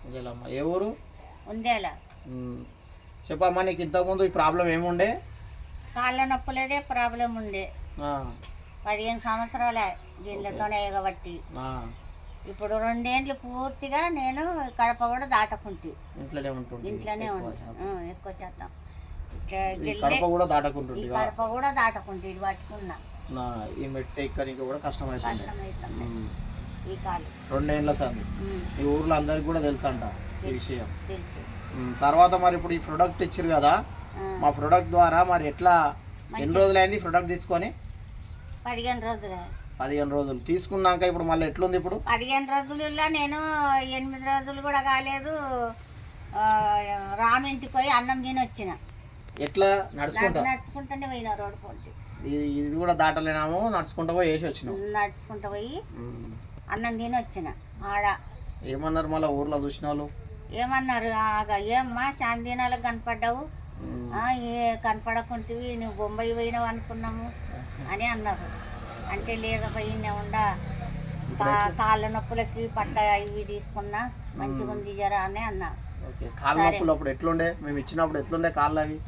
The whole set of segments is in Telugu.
ఉందేలమ్మా. ఏ ఊరు? ఉందేలా. చెప్పమ్మా, నీకు ఇంతకుముందు ఈ ప్రాబ్లం ఏముండే? కాళ్ళ నొప్పులేదే ప్రాబ్లం ఉండే. 15 సంవత్సరాలే దీనితోనే ఎగబట్టి. ఇప్పుడు 2 ఏళ్ళు పూర్తిగా నేను కడప కూడా దాటకుంటే ఇంట్లోనే ఉంటాను. ఎక్కువ చేద్దాం కడప కూడా దాటకుంటుంది. కడప కూడా దాటకుంటే ఇది పట్టుకున్నా. ఈ మెట్ట ఎక్కడానికి కూడా కష్టమవుతుంది. ఈ కాలు 2 ఏళ్ళ సార్ ఈ ఊర్లో అందరికి కూడా తెలుసు అంట ఈ విషయం. తెలుసు. తర్వాత మరి ఇప్పుడు ఈ ప్రొడక్ట్ ఇచ్చారు కదా, మా ప్రొడక్ట్ ద్వారా మరి ఎట్లా, ఎన్ని రోజులైంది ప్రొడక్ట్ తీసుకొని? 15 రోజులు. 15 రోజులు తీసుకున్నాక ఇప్పుడు మళ్ళీ ఎట్లుంది? ఇప్పుడు 15 రోజులలో నేను 8 రోజులు కూడా కాలేదు రామింటికి పోయి అన్నం తిని వచ్చిన. ఎట్లా? నడుచుకుంటూనే పోయినా రోడ్డు పొంటి. ఇది కూడా దాటలేనాము, నడుచుకుంటూ పోయి వేసి వచ్చినాం. నడుచుకుంటూ పోయి అన్నం తిని వచ్చిన. ఆడ ఏమన్నారు మళ్ళీ ఊర్లో చూసిన వాళ్ళు? ఏమన్నారు, ఏమ్మా శాంతినాలకు కనపడ్డావు, కనపడకుంటివి, నువ్వు బొంబాయి పోయినావు అనుకున్నాము అని అన్నారు. అంటే లేదా పోయినా ఉండా కాళ్ళ నొప్పులకి పట్ట ఇవి తీసుకున్నా మంచిగా ఉంది జరా అని అన్నా. కాళ్ళ నొప్పులు అప్పుడు ఎట్లుండే? మేము ఇచ్చినప్పుడు ఎట్లుండే కాళ్ళు అవి?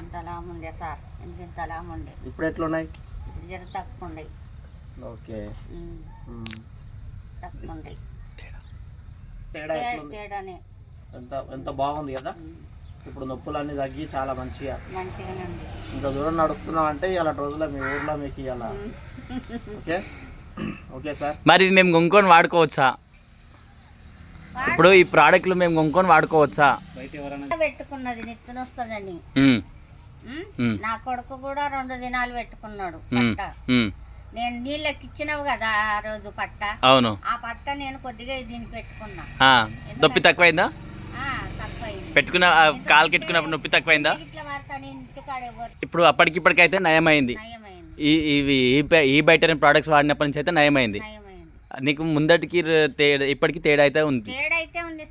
ఇంతలా ఉండే సార్, ఇంతలా ఉండే. ఇప్పుడు ఎట్లున్నాయి? ఇప్పుడు జర తక్కువ ఉండే. ఓకే, తక్కువ ఉండే. తేడానే ఎంత బాగుంది కదా. ఇప్పుడు నొప్పులన్నీ తగ్గి చాలా మంచిగానే ఉంది. ఇంత దూరం నడుస్తున్నాం అంటే ఇలా రోజుల్లో మీ ఊర్లో మీకు ఇలా. Okay okay sir. మరి మేము కొనుక్కొని వాడుకోవచ్చా? ఇప్పుడు ఈ ప్రోడక్ట్లు మేము కొనుక్కొని వాడుకోవచ్చా? పెట్టుకున్నది నెత్తున వస్తుందని నా కొడుకు కూడా 2 దినాలు పెట్టుకున్నాడు పట్ట. నేను నీళ్ళకి ఇచ్చినావు కదా ఆ రోజు పట్ట. అవును. ఆ పట్ట నేను కొద్దిగా దీనికి పెట్టుకున్నా. నొప్పి తక్కువైందా? తక్కువైంది. పెట్టుకున్న కాలు కెట్టుకున్నప్పుడు నొప్పి తక్కువైందా? ఇట్లా వాడతాను ఇంటికాడే. ఇప్పుడు అప్పటికిప్పటికైతే నయమైంది. ఈ బయట ప్రోడక్ట్స్ వాడినప్పటి నుంచి అయితే నయమైంది. నీకు ముందటికి ఇప్పటికి తేడా అయితే ఉంది.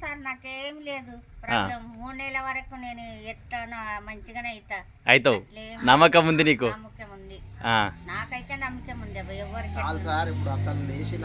సార్ నాకేం లేదు ప్రాబ్లం. 3 నెలల వరకు నేను ఎట్లా మంచిగానే అవుతావు. నమ్మకం ఉంది నీకు? నమ్మకం ఉంది. నాకైతే నమ్మకం ఉంది. ఎవరికి ఇప్పుడు అసలు లేచి